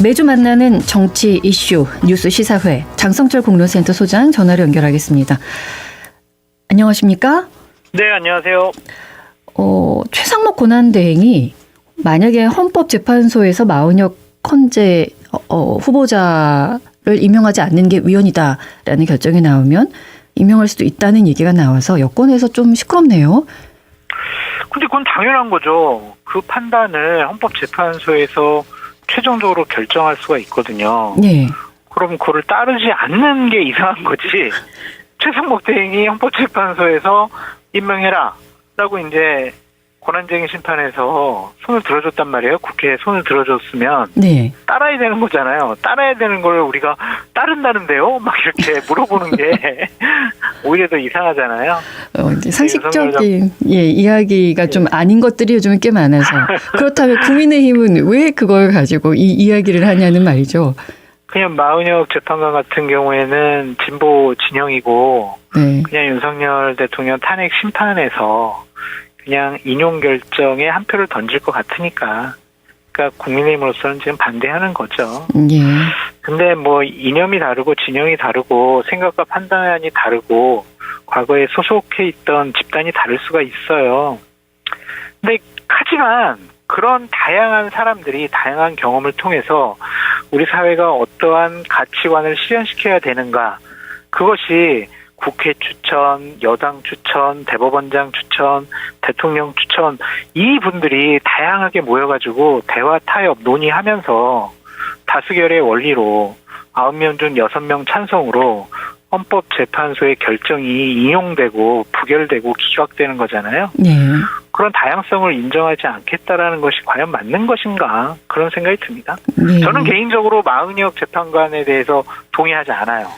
매주 만나는 정치 이슈 뉴스 시사회 장성철 공론센터 소장 전화로 연결하겠습니다. 안녕하십니까? 네, 안녕하세요. 최상목 권한대행이 만약에 헌법재판소에서 마은혁 헌재 후보자를 임명하지 않는 게 위헌이다라는 결정이 나오면 임명할 수도 있다는 얘기가 나와서 여권에서 좀 시끄럽네요. 근데 그건 당연한 거죠. 그 판단을 헌법재판소에서 최종적으로 결정할 수가 있거든요. 네. 그럼 그거를 따르지 않는 게 이상한 거지. 최상목 대행이 헌법재판소에서 임명해라 라고 이제 권한쟁의 심판에서 손을 들어줬단 말이에요. 국회에 손을 들어줬으면 네. 따라야 되는 거잖아요. 따라야 되는 걸 우리가 따른다는데요? 막 이렇게 물어보는 게 오히려 더 이상하잖아요. 상식적인 이야기가 좀 아닌 것들이 요즘에 꽤 많아서 그렇다면 국민의힘은 왜 그걸 가지고 이 이야기를 하냐는 말이죠. 그냥 마은혁 재판관 같은 경우에는 진보 진영이고 네. 그냥 윤석열 대통령 탄핵 심판에서 그냥 인용 결정에 한 표를 던질 것 같으니까 그러니까 국민의힘으로서는 지금 반대하는 거죠. 예. 근데 뭐 이념이 다르고 진영이 다르고 생각과 판단이 다르고 과거에 소속해 있던 집단이 다를 수가 있어요. 근데 하지만 그런 다양한 사람들이 다양한 경험을 통해서 우리 사회가 어떠한 가치관을 실현시켜야 되는가 그것이 국회 추천, 여당 추천, 대법원장 추천, 대통령 추천 이분들이 다양하게 모여가지고 대화 타협 논의하면서 다수결의 원리로 9명 중 6명 찬성으로 헌법재판소의 결정이 인용되고 부결되고 기각되는 거잖아요. 네. 그런 다양성을 인정하지 않겠다라는 것이 과연 맞는 것인가 그런 생각이 듭니다. 네. 저는 개인적으로 마은혁 재판관에 대해서 동의하지 않아요.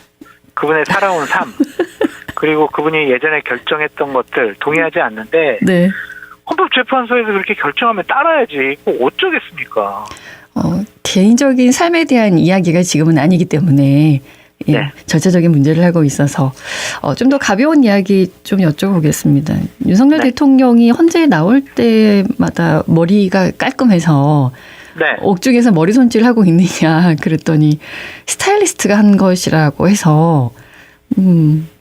그분의 살아온 삶 그리고 그분이 예전에 결정했던 것들 동의하지 않는데 네. 헌법재판소에서 그렇게 결정하면 따라야지 꼭 어쩌겠습니까? 개인적인 삶에 대한 이야기가 지금은 아니기 때문에 네. 절차적인 문제를 하고 있어서 좀 더 가벼운 이야기 좀 여쭤보겠습니다. 윤석열 네. 대통령이 헌재에 나올 때마다 머리가 깔끔해서 네. 옥중에서 머리 손질하고 있느냐 그랬더니 스타일리스트가 한 것이라고 해서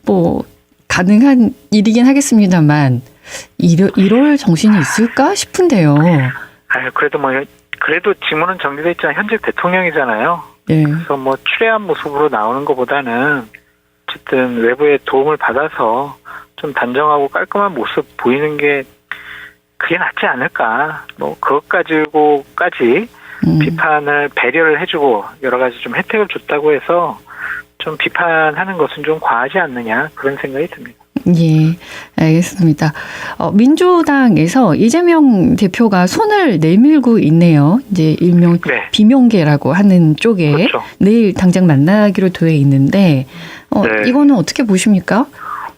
뭐 가능한 일이긴 하겠습니다만 이럴 정신이 있을까 싶은데요. 그래도 직무는 정리돼 있지만 현직 대통령이잖아요. 네. 그래서 뭐 추레한 모습으로 나오는 것보다는 어쨌든 외부의 도움을 받아서 좀 단정하고 깔끔한 모습 보이는 게 그게 낫지 않을까. 뭐 그것 가지고까지 비판을 배려를 해주고 여러 가지 좀 혜택을 줬다고 해서 좀 비판하는 것은 좀 과하지 않느냐 그런 생각이 듭니다. 예, 알겠습니다. 민주당에서 이재명 대표가 손을 내밀고 있네요. 이제 일명 네. 비명계라고 하는 쪽에 그렇죠. 내일 당장 만나기로 되어 있는데 네. 이거는 어떻게 보십니까?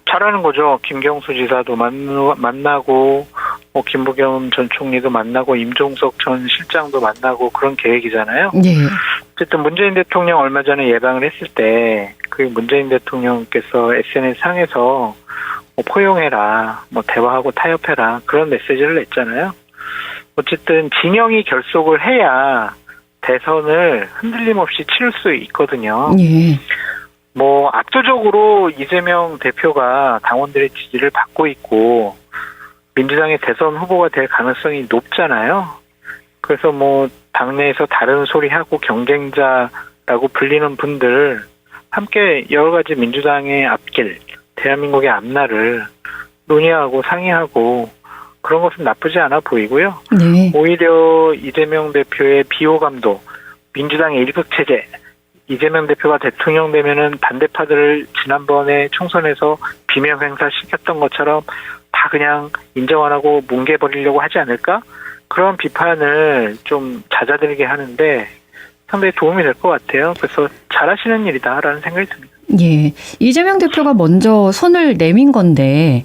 잘하는 거죠. 김경수 지사도 만나고 김부겸 전 총리도 만나고 임종석 전 실장도 만나고 그런 계획이잖아요. 네. 어쨌든 문재인 대통령 얼마 전에 예방을 했을 때 그 문재인 대통령께서 SNS 상에서 포용해라, 대화하고 타협해라 그런 메시지를 냈잖아요. 어쨌든 진영이 결속을 해야 대선을 흔들림 없이 치를 수 있거든요. 네. 압도적으로 이재명 대표가 당원들의 지지를 받고 있고 민주당의 대선 후보가 될 가능성이 높잖아요. 그래서 당내에서 다른 소리하고 경쟁자라고 불리는 분들 함께 여러 가지 민주당의 앞길, 대한민국의 앞날을 논의하고 상의하고 그런 것은 나쁘지 않아 보이고요. 네. 오히려 이재명 대표의 비호감도, 민주당의 일극체제, 이재명 대표가 대통령 되면은 반대파들을 지난번에 총선에서 비명행사 시켰던 것처럼 다 그냥 인정 안 하고 뭉개버리려고 하지 않을까? 그런 비판을 좀 잦아들게 하는데 상당히 도움이 될 것 같아요. 그래서 잘하시는 일이다라는 생각이 듭니다. 예, 이재명 대표가 먼저 손을 내민 건데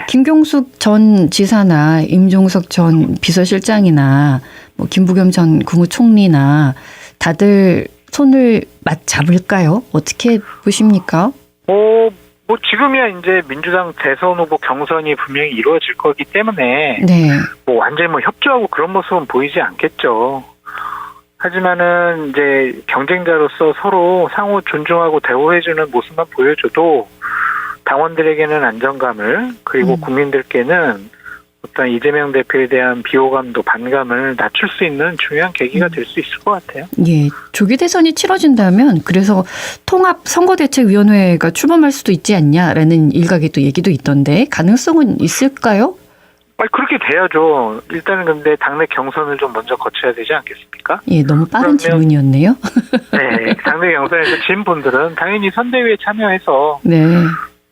김경숙 전 지사나 임종석 전 비서실장이나 김부겸 전 국무총리나 다들 손을 맞잡을까요? 어떻게 보십니까? 지금이야 이제 민주당 대선 후보 경선이 분명히 이루어질 거기 때문에 네. 완전히 협조하고 그런 모습은 보이지 않겠죠. 하지만은 이제 경쟁자로서 서로 상호 존중하고 대우해주는 모습만 보여줘도 당원들에게는 안정감을, 그리고 국민들께는 어떤 이재명 대표에 대한 비호감도 반감을 낮출 수 있는 중요한 계기가 될 수 있을 것 같아요. 예, 조기 대선이 치러진다면 그래서 통합 선거대책위원회가 출범할 수도 있지 않냐라는 일각의 또 얘기도 있던데 가능성은 있을까요? 그렇게 돼야죠. 일단은 근데 당내 경선을 좀 먼저 거쳐야 되지 않겠습니까? 예, 너무 빠른 질문이었네요. 네, 당내 경선에서 진 분들은 당연히 선대위에 참여해서 네.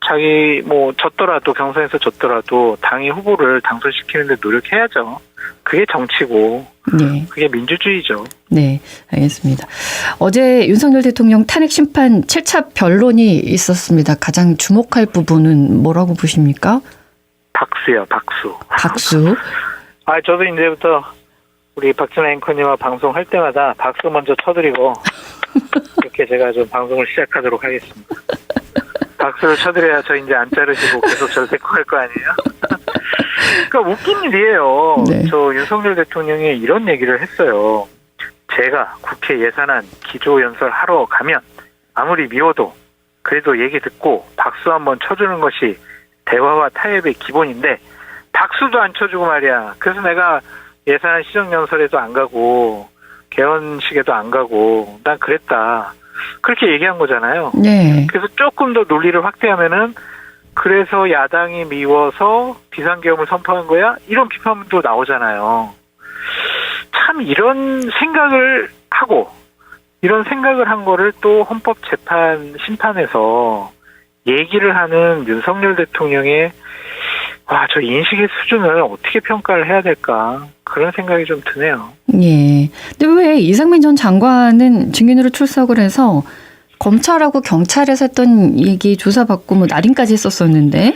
자기 졌더라도, 경선에서 졌더라도 당의 후보를 당선시키는 데 노력해야죠. 그게 정치고 네. 그게 민주주의죠. 네, 알겠습니다. 어제 윤석열 대통령 탄핵 심판 7차 변론이 있었습니다. 가장 주목할 부분은 뭐라고 보십니까? 박수요, 박수. 박수. 저도 이제부터 우리 박진아 앵커님과 방송할 때마다 박수 먼저 쳐드리고 이렇게 제가 좀 방송을 시작하도록 하겠습니다. 박수를 쳐드려야 저 이제 안 자르시고 계속 저를 데리고 갈 거 아니에요? 그러니까 웃긴 일이에요. 네. 저 윤석열 대통령이 이런 얘기를 했어요. 제가 국회 예산안 기조연설 하러 가면 아무리 미워도 그래도 얘기 듣고 박수 한번 쳐주는 것이 대화와 타협의 기본인데 박수도 안 쳐주고 말이야. 그래서 내가 예산안 시정연설에도 안 가고 개원식에도 안 가고 난 그랬다. 그렇게 얘기한 거잖아요. 네. 그래서 조금 더 논리를 확대하면은 그래서 야당이 미워서 비상계엄을 선포한 거야? 이런 비판도 나오잖아요. 참 이런 생각을 하고 이런 생각을 한 거를 또 헌법재판 심판에서 얘기를 하는 윤석열 대통령의 저 인식의 수준을 어떻게 평가를 해야 될까 그런 생각이 좀 드네요. 예. 근데 왜 이상민 전 장관은 증인으로 출석을 해서 검찰하고 경찰에서 했던 얘기 조사받고 날인까지 했었었는데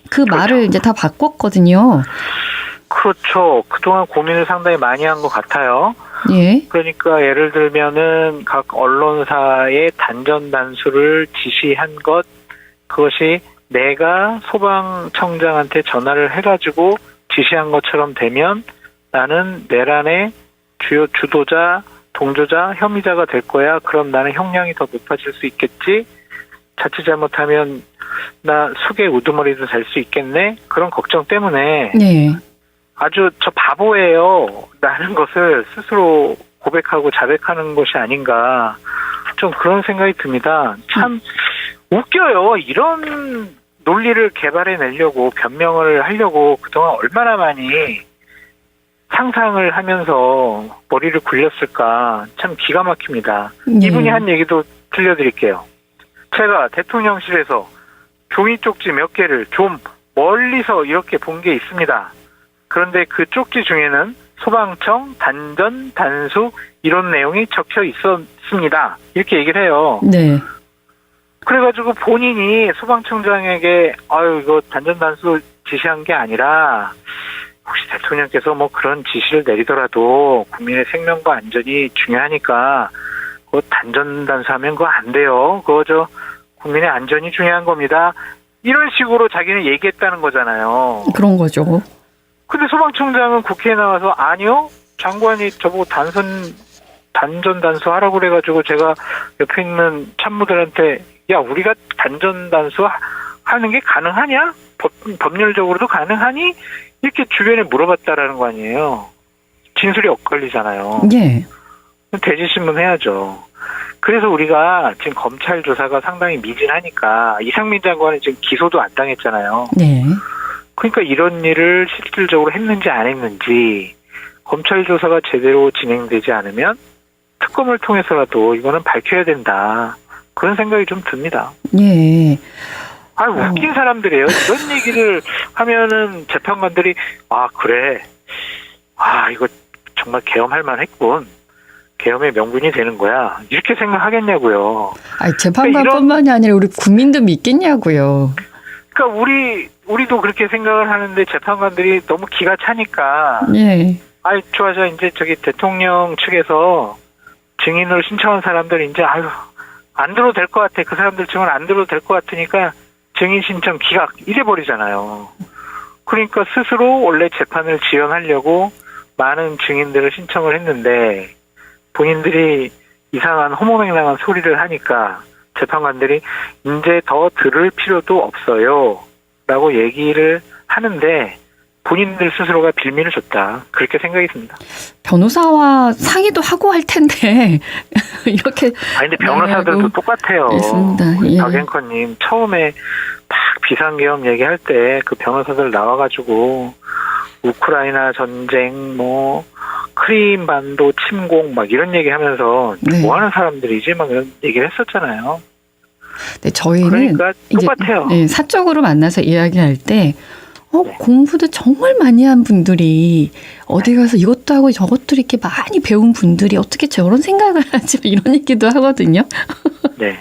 그 그렇죠. 말을 이제 다 바꿨거든요. 그렇죠. 그동안 고민을 상당히 많이 한 것 같아요. 예. 그러니까 예를 들면은 각 언론사의 단전 단수를 지시한 것, 그것이 내가 소방청장한테 전화를 해가지고 지시한 것처럼 되면 나는 내란의 주요 주도자, 동조자, 혐의자가 될 거야. 그럼 나는 형량이 더 높아질 수 있겠지. 자칫 잘못하면 나 숙의 우두머리도 될 수 있겠네. 그런 걱정 때문에 네. 아주 저 바보예요. 라는 것을 스스로 고백하고 자백하는 것이 아닌가. 좀 그런 생각이 듭니다. 참 웃겨요. 이런 논리를 개발해내려고 변명을 하려고 그동안 얼마나 많이 상상을 하면서 머리를 굴렸을까. 참 기가 막힙니다. 네. 이분이 한 얘기도 들려드릴게요. 제가 대통령실에서 종이 쪽지 몇 개를 좀 멀리서 이렇게 본 게 있습니다. 그런데 그 쪽지 중에는 소방청, 단전, 단수 이런 내용이 적혀 있었습니다. 이렇게 얘기를 해요. 네. 그래가지고 본인이 소방청장에게 이거 단전, 단수 지시한 게 아니라 혹시 대통령께서 그런 지시를 내리더라도 국민의 생명과 안전이 중요하니까 그거 단전, 단수하면 그거 안 돼요. 그거 국민의 안전이 중요한 겁니다. 이런 식으로 자기는 얘기했다는 거잖아요. 그런 거죠. 근데 소방청장은 국회에 나와서 아니요. 장관이 저보고 단전 단수 하라고 그래가지고 제가 옆에 있는 참모들한테 야 우리가 단전 단수 하는 게 가능하냐? 법률적으로도 가능하니? 이렇게 주변에 물어봤다라는 거 아니에요. 진술이 엇갈리잖아요. 예. 대지신문 해야죠. 그래서 우리가 지금 검찰 조사가 상당히 미진하니까 이상민 장관은 지금 기소도 안 당했잖아요. 네. 그러니까 이런 일을 실질적으로 했는지 안 했는지 검찰 조사가 제대로 진행되지 않으면 특검을 통해서라도 이거는 밝혀야 된다. 그런 생각이 좀 듭니다. 예. 웃긴 사람들이에요. 이런 얘기를 하면은 재판관들이 그래. 이거 정말 계엄할 만했군. 계엄의 명분이 되는 거야. 이렇게 생각하겠냐고요. 재판관뿐만이 아니라 우리 국민도 믿겠냐고요. 그러니까 우리도 그렇게 생각을 하는데 재판관들이 너무 기가 차니까. 예. 좋아. 이제 대통령 측에서 증인으로 신청한 사람들 이제 안 들어도 될 것 같아. 그 사람들 증언 안 들어도 될 것 같으니까 증인 신청 기각 이래버리잖아요. 그러니까 스스로 원래 재판을 지연하려고 많은 증인들을 신청을 했는데 본인들이 이상한 허무맹랑한 소리를 하니까 재판관들이 이제 더 들을 필요도 없어요 라고 얘기를 하는데 본인들 스스로가 빌미를 줬다. 그렇게 생각이 듭니다. 변호사와 상의도 하고 할 텐데 이렇게. 근데 변호사들도 똑같아요. 예. 박 앵커님 처음에 막 비상계엄 얘기할 때 그 변호사들 나와가지고 우크라이나 전쟁 뭐 크림반도 침공 막 이런 얘기하면서 네. 뭐 하는 사람들이지 막 이런 얘기를 했었잖아요. 네, 저희는 그러니까 똑같아요. 이제, 사적으로 만나서 이야기할 때 네. 공부도 정말 많이 한 분들이 어디 가서 이것도 하고 저것도 이렇게 많이 배운 분들이 어떻게 저런 생각을 하지 이런 얘기도 하거든요. 네.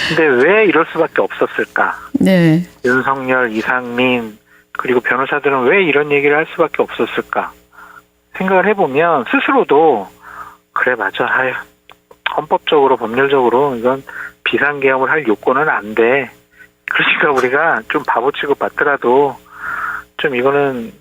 근데 왜 이럴 수밖에 없었을까? 네. 윤석열, 이상민 그리고 변호사들은 왜 이런 얘기를 할 수밖에 없었을까? 생각을 해보면 스스로도 그래 맞아. 헌법적으로 법률적으로 이건 비상계엄을 할 요건은 안 돼. 그러니까 우리가 좀 바보 취급 받더라도 좀 이거는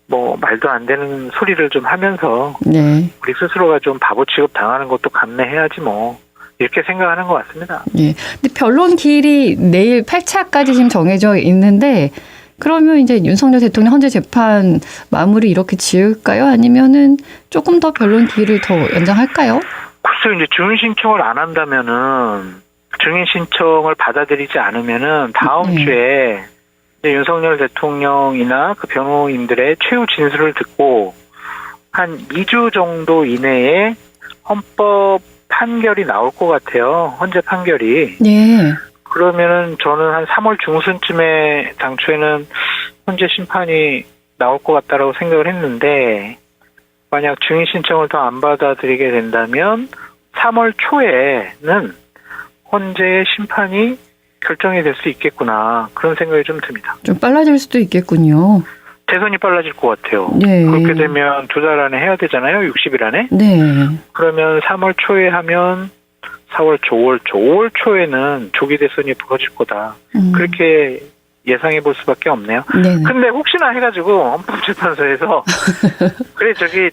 뭐 말도 안 되는 소리를 좀 하면서 네. 우리 스스로가 좀 바보 취급 당하는 것도 감내해야지 뭐 이렇게 생각하는 것 같습니다. 예. 근데 변론 기일이 내일 8차까지 지금 정해져 있는데 그러면 이제 윤석열 대통령 헌재 재판 마무리 이렇게 지을까요? 아니면은 조금 더 변론 기일을 더 연장할까요? 글쎄요, 이제 증인 신청을 안 한다면은 증인 신청을 받아들이지 않으면은 다음 네. 주에 이제 윤석열 대통령이나 그 변호인들의 최후 진술을 듣고 한 2주 정도 이내에 헌법 판결이 나올 것 같아요. 헌재 판결이. 네. 그러면은 저는 한 3월 중순쯤에 당초에는 헌재 심판이 나올 것 같다라고 생각을 했는데 만약 증인 신청을 더 안 받아들이게 된다면 3월 초에는 헌재의 심판이 결정이 될 수 있겠구나 그런 생각이 좀 듭니다. 좀 빨라질 수도 있겠군요. 대선이 빨라질 것 같아요. 네. 그렇게 되면 2달 안에 해야 되잖아요. 60일 안에. 네. 그러면 3월 초에 하면 4월 초, 5월 초에는 조기 대선이 벌어질 거다. 그렇게 예상해 볼 수밖에 없네요. 네네. 근데 혹시나 해가지고 헌법재판소에서 그래 저기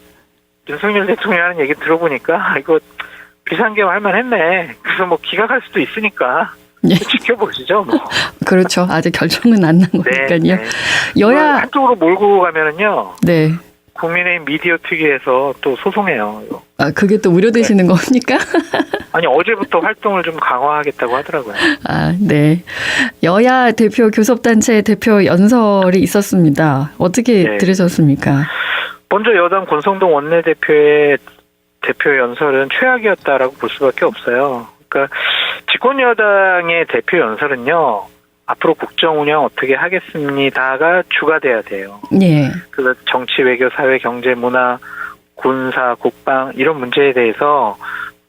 윤석열 대통령이 하는 얘기 들어보니까 이거 비상계엄 할 만했네. 그래서 뭐 기각할 수도 있으니까 네. 지켜보시죠. 뭐. 그렇죠. 아직 결정은 안 난 거니까요. 네. 여야 한쪽으로 몰고 가면은요. 네. 국민의힘 미디어 특위에서 또 소송해요. 아, 그게 또 우려되시는 겁니까? 아니 어제부터 활동을 좀 강화하겠다고 하더라고요. 아, 네. 여야 대표 교섭단체 대표 연설이 있었습니다. 어떻게 네. 들으셨습니까? 먼저 여당 권성동 원내대표의 대표 연설은 최악이었다라고 볼 수밖에 없어요. 그러니까 집권 여당의 대표 연설은요. 앞으로 국정 운영 어떻게 하겠습니다가 주가 돼야 돼요. 예. 그 정치, 외교, 사회, 경제, 문화, 군사, 국방 이런 문제에 대해서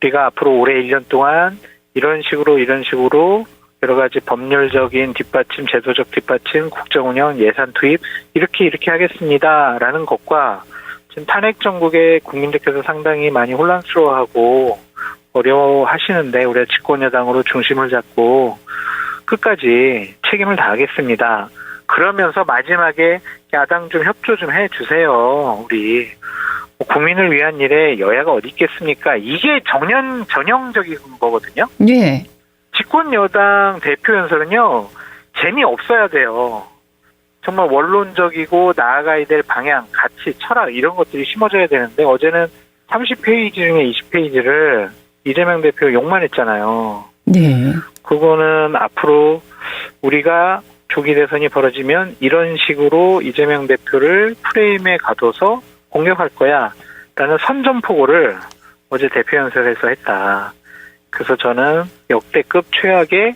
우리가 앞으로 올해 1년 동안 이런 식으로 여러 가지 법률적인 뒷받침, 제도적 뒷받침, 국정 운영, 예산 투입 이렇게 하겠습니다라는 것과 지금 탄핵 정국의 국민들께서 상당히 많이 혼란스러워하고 어려워하시는데 우리가 집권 여당으로 중심을 잡고 끝까지 책임을 다하겠습니다. 그러면서 마지막에 야당 좀 협조 좀 해주세요. 우리 국민을 위한 일에 여야가 어디 있겠습니까? 이게 전형적인 거거든요. 예. 집권 여당 대표 연설은요. 재미없어야 돼요. 정말 원론적이고 나아가야 될 방향, 가치, 철학 이런 것들이 심어져야 되는데 어제는 30페이지 중에 20페이지를 이재명 대표 욕만 했잖아요. 네. 그거는 앞으로 우리가 조기 대선이 벌어지면 이런 식으로 이재명 대표를 프레임에 가둬서 공격할 거야 라는 선전포고를 어제 대표 연설에서 했다. 그래서 저는 역대급 최악의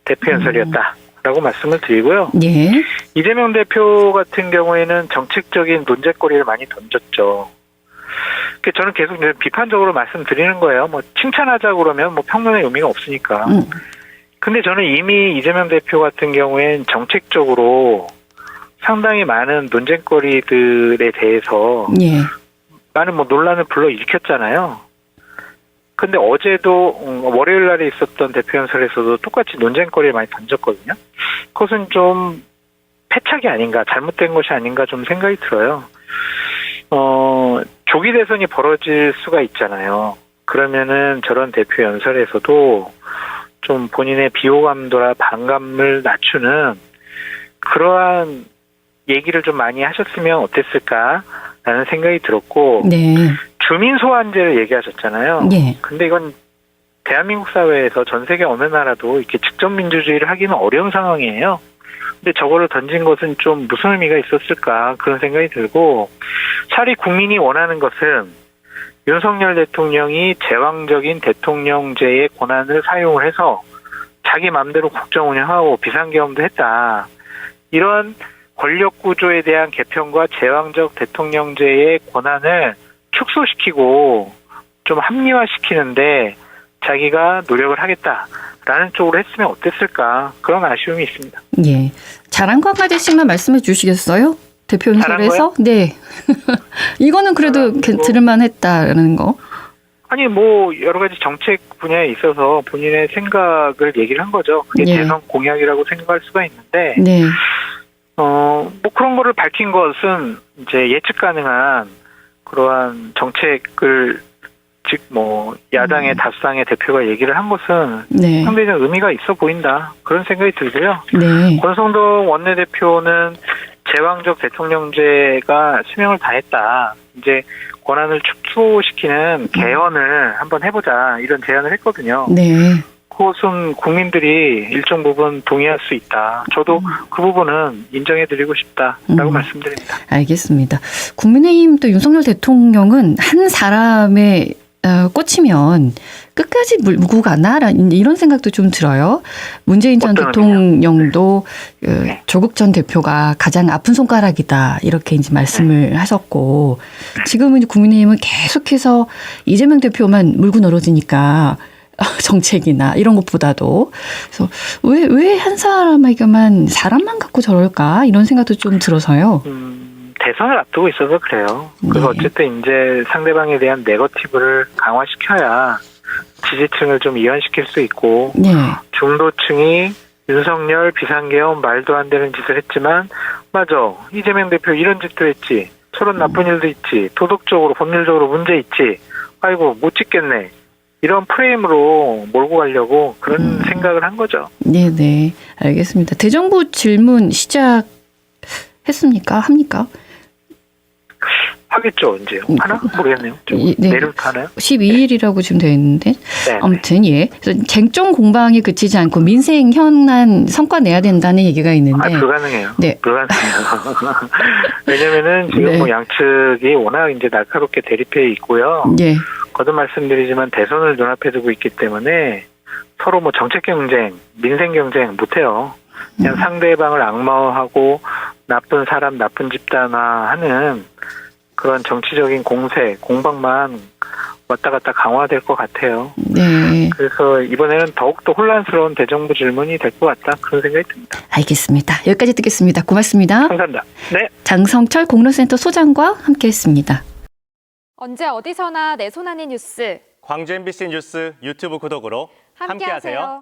대표 연설이었다라고 말씀을 드리고요. 예. 이재명 대표 같은 경우에는 정책적인 논쟁거리를 많이 던졌죠. 저는 계속 이제 비판적으로 말씀드리는 거예요. 뭐 칭찬하자고 그러면 뭐 평론의 의미가 없으니까. 근데 저는 이미 이재명 대표 같은 경우엔 정책적으로 상당히 많은 논쟁거리들에 대해서 예. 많은 뭐 논란을 불러일으켰잖아요. 근데 어제도 월요일 날에 있었던 대표 연설에서도 똑같이 논쟁거리를 많이 던졌거든요. 그것은 좀 패착이 아닌가, 잘못된 것이 아닌가 좀 생각이 들어요. 조기 대선이 벌어질 수가 있잖아요. 그러면은 저런 대표 연설에서도 좀 본인의 비호감도나 반감을 낮추는 그러한 얘기를 좀 많이 하셨으면 어땠을까라는 생각이 들었고, 네. 주민 소환제를 얘기하셨잖아요. 예. 근데 이건 대한민국 사회에서 전 세계 어느 나라도 이렇게 직접 민주주의를 하기는 어려운 상황이에요. 근데 저거를 던진 것은 좀 무슨 의미가 있었을까 그런 생각이 들고, 차라리 국민이 원하는 것은 윤석열 대통령이 제왕적인 대통령제의 권한을 사용을 해서 자기 마음대로 국정 운영하고 비상계엄도 했다. 이런 권력 구조에 대한 개편과 제왕적 대통령제의 권한을 축소시키고 좀 합리화시키는데 자기가 노력을 하겠다라는 쪽으로 했으면 어땠을까 그런 아쉬움이 있습니다. 예. 잘한 거 한 가지씩만 말씀해 주시겠어요? 대표 연설에서? 네. 이거는 그래도 들을만 했다라는 거. 아니 뭐 여러 가지 정책 분야에 있어서 본인의 생각을 얘기를 한 거죠. 그게 예. 대선 공약이라고 생각할 수가 있는데 네. 뭐 그런 거를 밝힌 것은 이제 예측 가능한 그러한 정책을 즉 뭐 야당의 다수당의 대표가 얘기를 한 것은 네. 상당히 의미가 있어 보인다 그런 생각이 들고요. 네. 권성동 원내대표는 제왕적 대통령제가 수명을 다했다. 이제 권한을 축소시키는 개헌을 한번 해보자 이런 제안을 했거든요. 네. 그것은 국민들이 일정 부분 동의할 수 있다. 저도 그 부분은 인정해드리고 싶다라고 말씀드립니다. 알겠습니다. 국민의힘 또 윤석열 대통령은 한 사람의 꽂히면 끝까지 물고 가나라는 이런 생각도 좀 들어요. 문재인 전 대통령도 네. 조국 전 대표가 가장 아픈 손가락이다 이렇게 이제 말씀을 하셨고, 지금은 국민의힘은 계속해서 이재명 대표만 물고 늘어지니까 정책이나 이런 것보다도 그래서 왜 한 사람만 갖고 저럴까 이런 생각도 좀 들어서요. 대선을 앞두고 있어서 그래요. 그래서 네. 어쨌든 이제 상대방에 대한 네거티브를 강화시켜야 지지층을 좀 이완시킬 수 있고, 네. 중도층이 윤석열 비상계엄 말도 안 되는 짓을 했지만 맞아 이재명 대표 이런 짓도 했지, 저런 나쁜 일도 있지, 도덕적으로 법률적으로 문제 있지, 아이고 못 찍겠네, 이런 프레임으로 몰고 가려고 그런 생각을 한 거죠. 네네, 알겠습니다. 대정부 질문 시작했습니까? 합니까? 하겠죠, 언제요? 하나? 모르겠네요. 네. 내일부터 하나요? 12일이라고 지금 되어 있는데. 네. 아무튼, 예. 그래서 쟁점 공방이 그치지 않고 민생 현안 성과 내야 된다는 얘기가 있는데. 불가능해요. 네. 불가능해요. 왜냐면은 지금 네. 뭐 양측이 워낙 이제 날카롭게 대립해 있고요. 예. 거듭 말씀드리지만 대선을 눈앞에 두고 있기 때문에 서로 뭐 정책 경쟁, 민생 경쟁 못해요. 그냥 상대방을 악마화하고 나쁜 사람, 나쁜 집단화하는 그런 정치적인 공세, 공방만 왔다 갔다 강화될 것 같아요. 네. 그래서 이번에는 더욱더 혼란스러운 대정부 질문이 될 것 같다, 그런 생각이 듭니다. 알겠습니다. 여기까지 듣겠습니다. 고맙습니다. 감사합니다. 네. 장성철 공로센터 소장과 함께했습니다. 언제 어디서나 내 손 안의 뉴스 광주 MBC 뉴스 유튜브 구독으로 함께하세요.